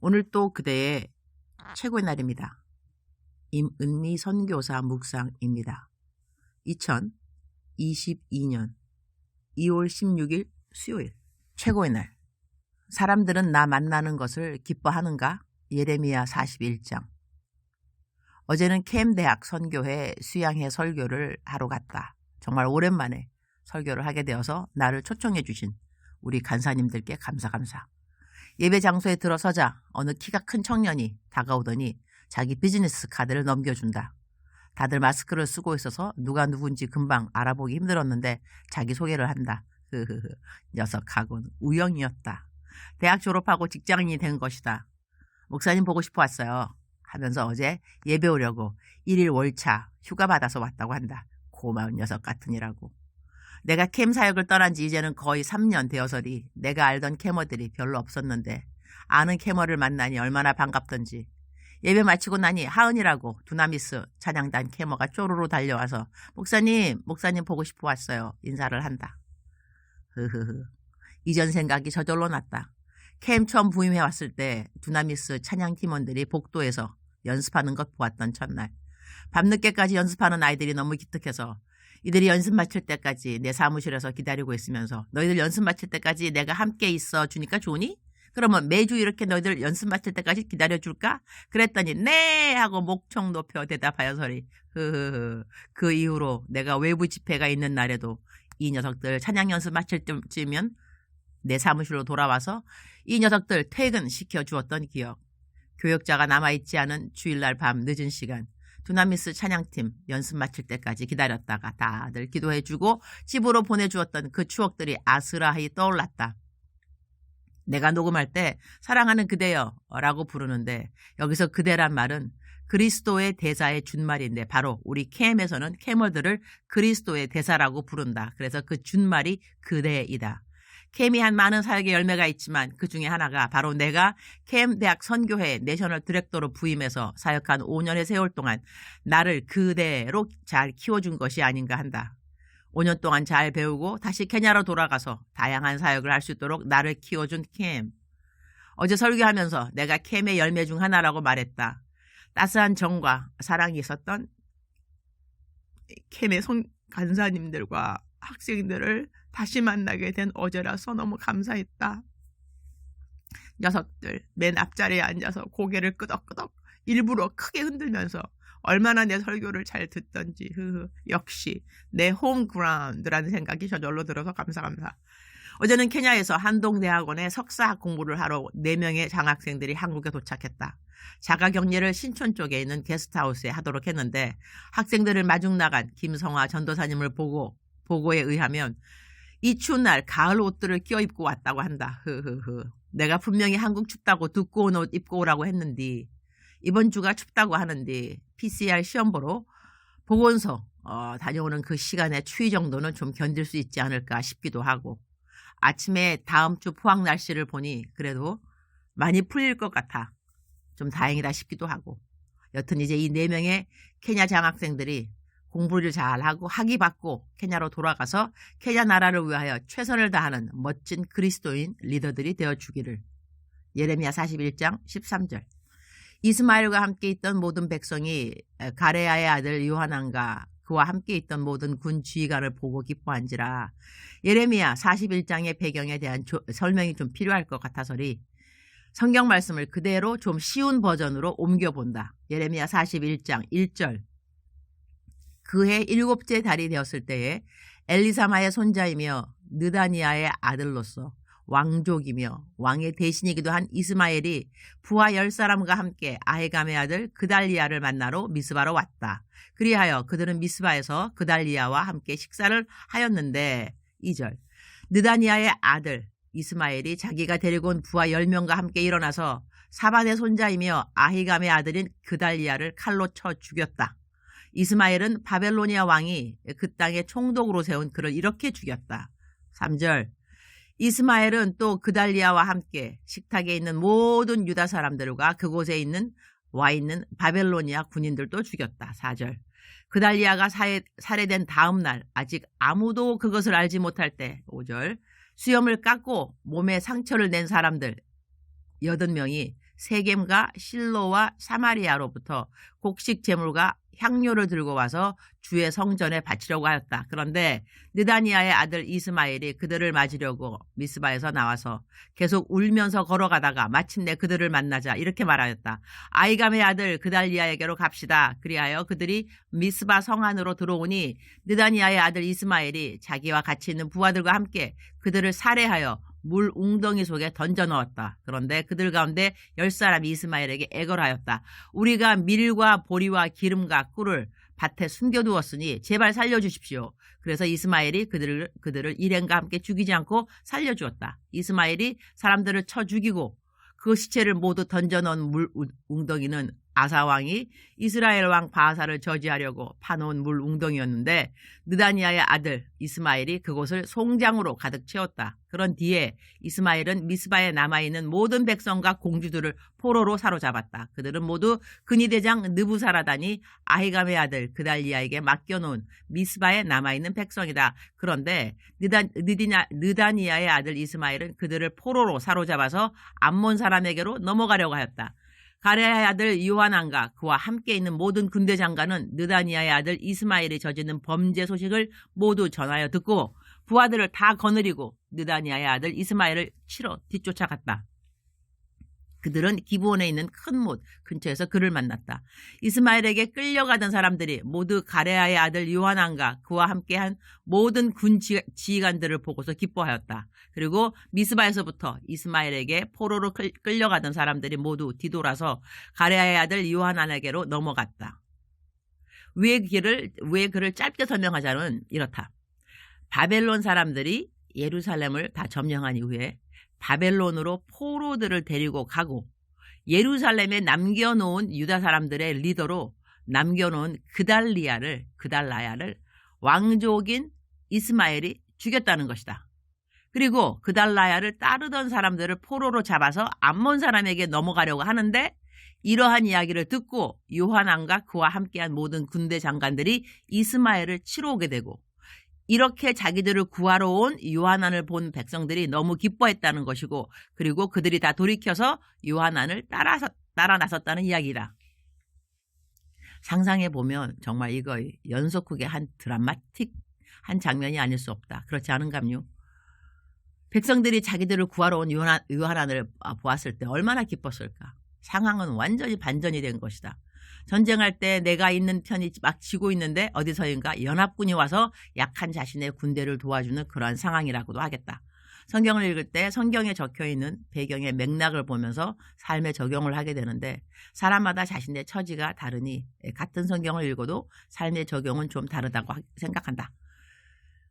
오늘 또 그대의 최고의 날입니다. 임은미 선교사 묵상입니다. 2022년 2월 16일 수요일 최고의 날. 사람들은 나 만나는 것을 기뻐하는가? 예레미야 41장. 어제는 캠대학 선교회 수양회 설교를 하러 갔다. 정말 오랜만에 설교를 하게 되어서 나를 초청해 주신 우리 간사님들께 감사. 예배 장소에 들어서자 어느 키가 큰 청년이 다가오더니 자기 비즈니스 카드를 넘겨준다. 다들 마스크를 쓰고 있어서 누가 누군지 금방 알아보기 힘들었는데 자기 소개를 한다. 녀석하고는 우연이었다. 대학 졸업하고 직장인이 된 것이다. 목사님 보고 싶어 왔어요 하면서 어제 예배 오려고 1일 월차 휴가 받아서 왔다고 한다. 고마운 녀석 같으니라고. 내가 캠 사역을 떠난 지 이제는 거의 3년 되어서리 내가 알던 캐머들이 별로 없었는데 아는 캐머를 만나니 얼마나 반갑던지. 예배 마치고 나니 하은이라고 두나미스 찬양단 캐머가 쪼르르 달려와서 목사님 보고 싶어 왔어요 인사를 한다. 이전 생각이 저절로 났다. 캠 처음 부임해 왔을 때 두나미스 찬양 팀원들이 복도에서 연습하는 것 보았던 첫날. 밤늦게까지 연습하는 아이들이 너무 기특해서 이들이 연습 마칠 때까지 내 사무실에서 기다리고 있으면서 너희들 연습 마칠 때까지 내가 함께 있어 주니까 좋니? 그러면 매주 이렇게 너희들 연습 마칠 때까지 기다려줄까? 그랬더니 네 하고 목청 높여 대답하여서리. 그 이후로 내가 외부 집회가 있는 날에도 이 녀석들 찬양 연습 마칠 때쯤이면 내 사무실로 돌아와서 이 녀석들 퇴근시켜 주었던 기억. 교역자가 남아있지 않은 주일날 밤 늦은 시간 두나미스 찬양팀 연습 마칠 때까지 기다렸다가 다들 기도해주고 집으로 보내주었던 그 추억들이 아스라히 떠올랐다. 내가 녹음할 때 사랑하는 그대여 라고 부르는데 여기서 그대란 말은 그리스도의 대사의 준말인데 바로 우리 캠에서는 캐머들을 그리스도의 대사라고 부른다. 그래서 그 준말이 그대이다. 캠이 한 많은 사역의 열매가 있지만 그 중에 하나가 바로 내가 캠 대학 선교회 내셔널 디렉터로 부임해서 사역한 5년의 세월 동안 나를 그대로 잘 키워준 것이 아닌가 한다. 5년 동안 잘 배우고 다시 케냐로 돌아가서 다양한 사역을 할 수 있도록 나를 키워준 캠. 어제 설교하면서 내가 캠의 열매 중 하나라고 말했다. 따스한 정과 사랑이 있었던 캠의 간사님들과 학생들을 다시 만나게 된 어제라서 너무 감사했다. 녀석들 맨 앞자리에 앉아서 고개를 끄덕끄덕 일부러 크게 흔들면서 얼마나 내 설교를 잘 듣던지 역시 내 홈그라운드라는 생각이 저절로 들어서 감사. 어제는 케냐에서 한동대학원에 석사학 공부를 하러 4명의 장학생들이 한국에 도착했다. 자가격리를 신촌 쪽에 있는 게스트하우스에 하도록 했는데 학생들을 마중 나간 김성화 전도사님을 보고에 의하면 이 추운 날 가을 옷들을 껴입고 왔다고 한다. 내가 분명히 한국 춥다고 두꺼운 옷 입고 오라고 했는데 이번 주가 춥다고 하는데 PCR 시험 보러 보건소 다녀오는 그 시간의 추위 정도는 좀 견딜 수 있지 않을까 싶기도 하고 아침에 다음 주 포항 날씨를 보니 그래도 많이 풀릴 것 같아 좀 다행이다 싶기도 하고 여튼 이제 이 4명의 케냐 장학생들이 공부를 잘하고 학위 받고 케냐로 돌아가서 케냐 나라를 위하여 최선을 다하는 멋진 그리스도인 리더들이 되어주기를. 예레미야 41장 13절. 이스마엘과 함께 있던 모든 백성이 가레야의 아들 요하난과 그와 함께 있던 모든 군 지휘관을 보고 기뻐한지라. 예레미야 41장의 배경에 대한 설명이 좀 필요할 것 같아서리 성경 말씀을 그대로 좀 쉬운 버전으로 옮겨본다. 예레미야 41장 1절. 그해 7째 달이 되었을 때에 엘리사마의 손자이며 느다니아의 아들로서 왕족이며 왕의 대신이기도 한 이스마엘이 부하 10사람과 함께 아히감의 아들 그달리아를 만나러 미스바로 왔다. 그리하여 그들은 미스바에서 그달리아와 함께 식사를 하였는데 2절. 느다니아의 아들 이스마엘이 자기가 데리고 온 부하 10명과 함께 일어나서 사반의 손자이며 아히감의 아들인 그달리아를 칼로 쳐 죽였다. 이스마엘은 바벨로니아 왕이 그 땅에 총독으로 세운 그를 이렇게 죽였다. 3절. 이스마엘은 또 그달리아와 함께 식탁에 있는 모든 유다 사람들과 그곳에 와 있는 바벨로니아 군인들도 죽였다. 4절. 그달리아가 살해된 다음 날 아직 아무도 그것을 알지 못할 때 5절. 수염을 깎고 몸에 상처를 낸 사람들 80명이 세겜과 실로와 사마리아로부터 곡식 제물과 향료를 들고 와서 주의 성전에 바치려고 하였다. 그런데 느다니아의 아들 이스마엘이 그들을 맞으려고 미스바에서 나와서 계속 울면서 걸어가다가 마침내 그들을 만나자 이렇게 말하였다. 아히감의 아들 그달리아에게로 갑시다. 그리하여 그들이 미스바 성 안으로 들어오니 느다니아의 아들 이스마엘이 자기와 같이 있는 부하들과 함께 그들을 살해하여 물 웅덩이 속에 던져 넣었다. 그런데 그들 가운데 10사람이 이스마엘에게 애걸하였다. 우리가 밀과 보리와 기름과 꿀을 밭에 숨겨두었으니 제발 살려주십시오. 그래서 이스마엘이 그들을 일행과 함께 죽이지 않고 살려주었다. 이스마엘이 사람들을 쳐 죽이고 그 시체를 모두 던져 넣은 물 웅덩이는 아사왕이 이스라엘 왕 바하사를 저지하려고 파놓은 물 웅덩이였는데 느다니아의 아들 이스마엘이 그곳을 송장으로 가득 채웠다. 그런 뒤에 이스마엘은 미스바에 남아있는 모든 백성과 공주들을 포로로 사로잡았다. 그들은 모두 근위대장 느부사라단이 아히감의 아들 그달리아에게 맡겨놓은 미스바에 남아있는 백성이다. 그런데 느다니아의 아들 이스마엘은 그들을 포로로 사로잡아서 암몬 사람에게로 넘어가려고 하였다. 가레아의 아들 요하난과 그와 함께 있는 모든 군대 장관은 느다니아의 아들 이스마엘이 저지른 범죄 소식을 모두 전하여 듣고 부하들을 다 거느리고 느다니아의 아들 이스마엘을 치러 뒤쫓아갔다. 그들은 기브온에 있는 큰 못 근처에서 그를 만났다. 이스마엘에게 끌려가던 사람들이 모두 가레아의 아들 요하난과 그와 함께한 모든 군 지휘관들을 보고서 기뻐하였다. 그리고 미스바에서부터 이스마엘에게 포로로 끌려가던 사람들이 모두 뒤돌아서 가레아의 아들 요하난에게로 넘어갔다. 왜 그를 짧게 설명하자면 이렇다. 바벨론 사람들이 예루살렘을 다 점령한 이후에 바벨론으로 포로들을 데리고 가고 예루살렘에 남겨놓은 유다 사람들의 리더로 남겨놓은 그달라야를 왕족인 이스마엘이 죽였다는 것이다. 그리고 그달라야를 따르던 사람들을 포로로 잡아서 암몬 사람에게 넘어가려고 하는데 이러한 이야기를 듣고 요하난과 그와 함께한 모든 군대 장관들이 이스마엘을 치러 오게 되고 이렇게 자기들을 구하러 온 요하난을 본 백성들이 너무 기뻐했다는 것이고 그리고 그들이 다 돌이켜서 요하난을 따라 나섰다는 이야기다. 상상해보면 정말 이거 연속극의 한 드라마틱한 장면이 아닐 수 없다. 그렇지 않은감요? 백성들이 자기들을 구하러 온 요하난을 보았을 때 얼마나 기뻤을까? 상황은 완전히 반전이 된 것이다. 전쟁할 때 내가 있는 편이 막 지고 있는데 어디서인가 연합군이 와서 약한 자신의 군대를 도와주는 그러한 상황이라고도 하겠다. 성경을 읽을 때 성경에 적혀있는 배경의 맥락을 보면서 삶에 적용을 하게 되는데 사람마다 자신의 처지가 다르니 같은 성경을 읽어도 삶의 적용은 좀 다르다고 생각한다.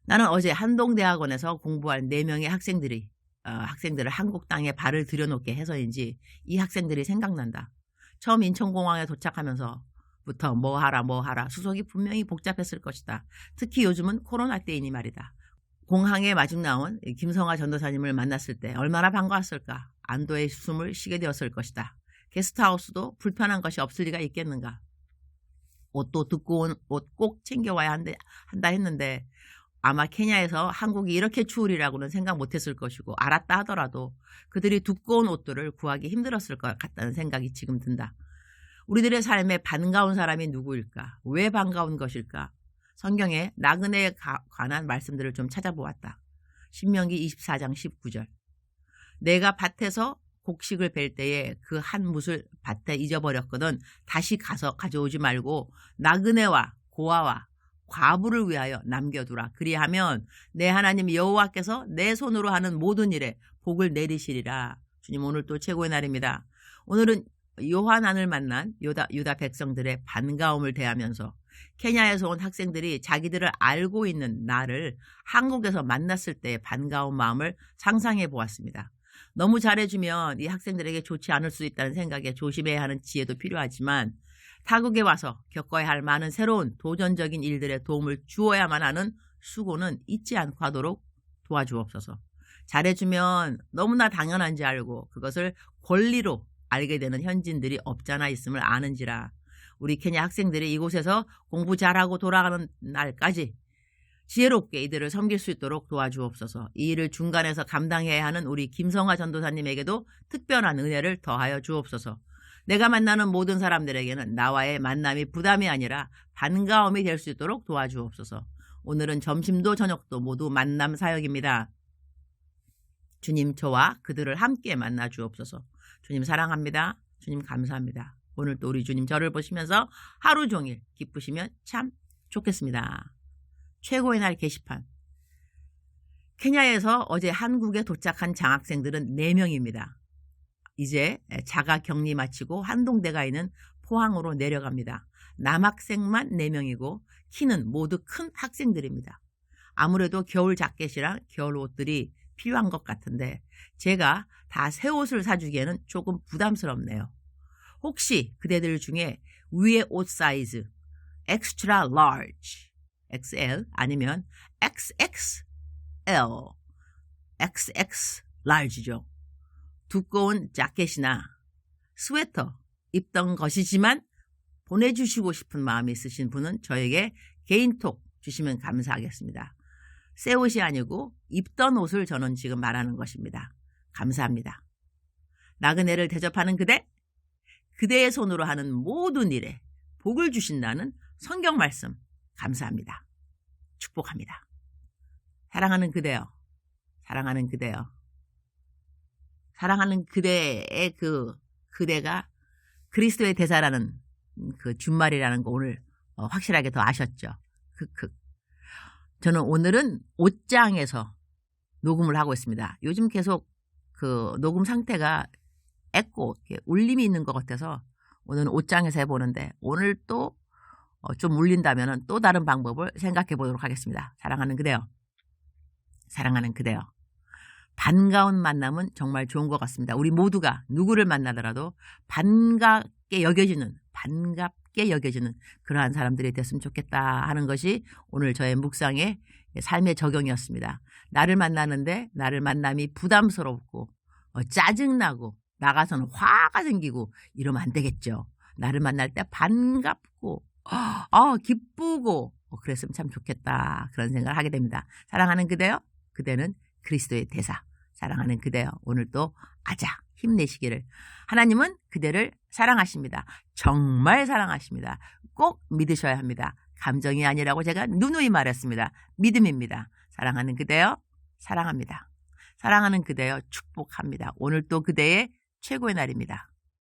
나는 어제 한동대학원에서 공부한 4명의 학생들을 한국 땅에 발을 들여놓게 해서인지 이 학생들이 생각난다. 처음 인천공항에 도착하면서부터 뭐 하라 수속이 분명히 복잡했을 것이다. 특히 요즘은 코로나 때이니 말이다. 공항에 마중 나온 김성화 전도사님을 만났을 때 얼마나 반가웠을까. 안도의 숨을 쉬게 되었을 것이다. 게스트하우스도 불편한 것이 없을 리가 있겠는가. 옷도 두꺼운 옷 꼭 챙겨와야 한다 했는데 아마 케냐에서 한국이 이렇게 추우리라고는 생각 못했을 것이고 알았다 하더라도 그들이 두꺼운 옷들을 구하기 힘들었을 것 같다는 생각이 지금 든다. 우리들의 삶에 반가운 사람이 누구일까? 왜 반가운 것일까? 성경에 나그네에 관한 말씀들을 좀 찾아보았다. 신명기 24장 19절. 내가 밭에서 곡식을 벨 때에 그 한 뭇을 밭에 잊어버렸거든 다시 가서 가져오지 말고 나그네와 고아와 과부를 위하여 남겨두라. 그리하면 내 하나님 여호와께서 내 손으로 하는 모든 일에 복을 내리시리라. 주님 오늘 또 최고의 날입니다. 오늘은 요하난을 만난 유다 백성들의 반가움을 대하면서 케냐에서 온 학생들이 자기들을 알고 있는 나를 한국에서 만났을 때의 반가운 마음을 상상해 보았습니다. 너무 잘해주면 이 학생들에게 좋지 않을 수 있다는 생각에 조심해야 하는 지혜도 필요하지만 타국에 와서 겪어야 할 많은 새로운 도전적인 일들에 도움을 주어야만 하는 수고는 잊지 않고 하도록 도와주옵소서. 잘해주면 너무나 당연한지 알고 그것을 권리로 알게 되는 현지인들이 없잖아 있음을 아는지라 우리 케냐 학생들이 이곳에서 공부 잘하고 돌아가는 날까지 지혜롭게 이들을 섬길 수 있도록 도와주옵소서. 이 일을 중간에서 감당해야 하는 우리 김성화 전도사님에게도 특별한 은혜를 더하여 주옵소서. 내가 만나는 모든 사람들에게는 나와의 만남이 부담이 아니라 반가움이 될 수 있도록 도와주옵소서. 오늘은 점심도 저녁도 모두 만남 사역입니다. 주님, 저와 그들을 함께 만나 주옵소서. 주님 사랑합니다. 주님 감사합니다. 오늘도 우리 주님 저를 보시면서 하루 종일 기쁘시면 참 좋겠습니다. 최고의 날 게시판. 케냐에서 어제 한국에 도착한 장학생들은 4명입니다. 이제 자가 격리 마치고 한동대가 있는 포항으로 내려갑니다. 남학생만 4명이고 키는 모두 큰 학생들입니다. 아무래도 겨울 자켓이랑 겨울 옷들이 필요한 것 같은데 제가 다 새 옷을 사주기에는 조금 부담스럽네요. 혹시 그대들 중에 위에 옷 사이즈 extra large, XL 아니면 XXL, XX large죠. 두꺼운 자켓이나 스웨터 입던 것이지만 보내주시고 싶은 마음이 있으신 분은 저에게 개인톡 주시면 감사하겠습니다. 새 옷이 아니고 입던 옷을 저는 지금 말하는 것입니다. 감사합니다. 나그네를 대접하는 그대, 그대의 손으로 하는 모든 일에 복을 주신다는 성경 말씀 감사합니다. 축복합니다. 사랑하는 그대요. 사랑하는 그대요. 사랑하는 그대의 그대가 그리스도의 대사라는 그 준말이라는 거 오늘 확실하게 더 아셨죠? 저는 오늘은 옷장에서 녹음을 하고 있습니다. 요즘 계속 그 녹음 상태가 에코, 울림이 있는 것 같아서 오늘은 옷장에서 해보는데 오늘 또 좀 울린다면 또 다른 방법을 생각해 보도록 하겠습니다. 사랑하는 그대요. 사랑하는 그대요. 반가운 만남은 정말 좋은 것 같습니다. 우리 모두가 누구를 만나더라도 반갑게 여겨지는 그러한 사람들이 됐으면 좋겠다 하는 것이 오늘 저의 묵상의 삶의 적용이었습니다. 나를 만나는데 나를 만남이 부담스럽고 짜증나고 나가서는 화가 생기고 이러면 안 되겠죠. 나를 만날 때 반갑고 기쁘고 그랬으면 참 좋겠다 그런 생각을 하게 됩니다. 사랑하는 그대요. 그대는 그리스도의 대사. 사랑하는 그대요. 오늘도 아자 힘내시기를. 하나님은 그대를 사랑하십니다. 정말 사랑하십니다. 꼭 믿으셔야 합니다. 감정이 아니라고 제가 누누이 말했습니다. 믿음입니다. 사랑하는 그대요. 사랑합니다. 사랑하는 그대요. 축복합니다. 오늘도 그대의 최고의 날입니다.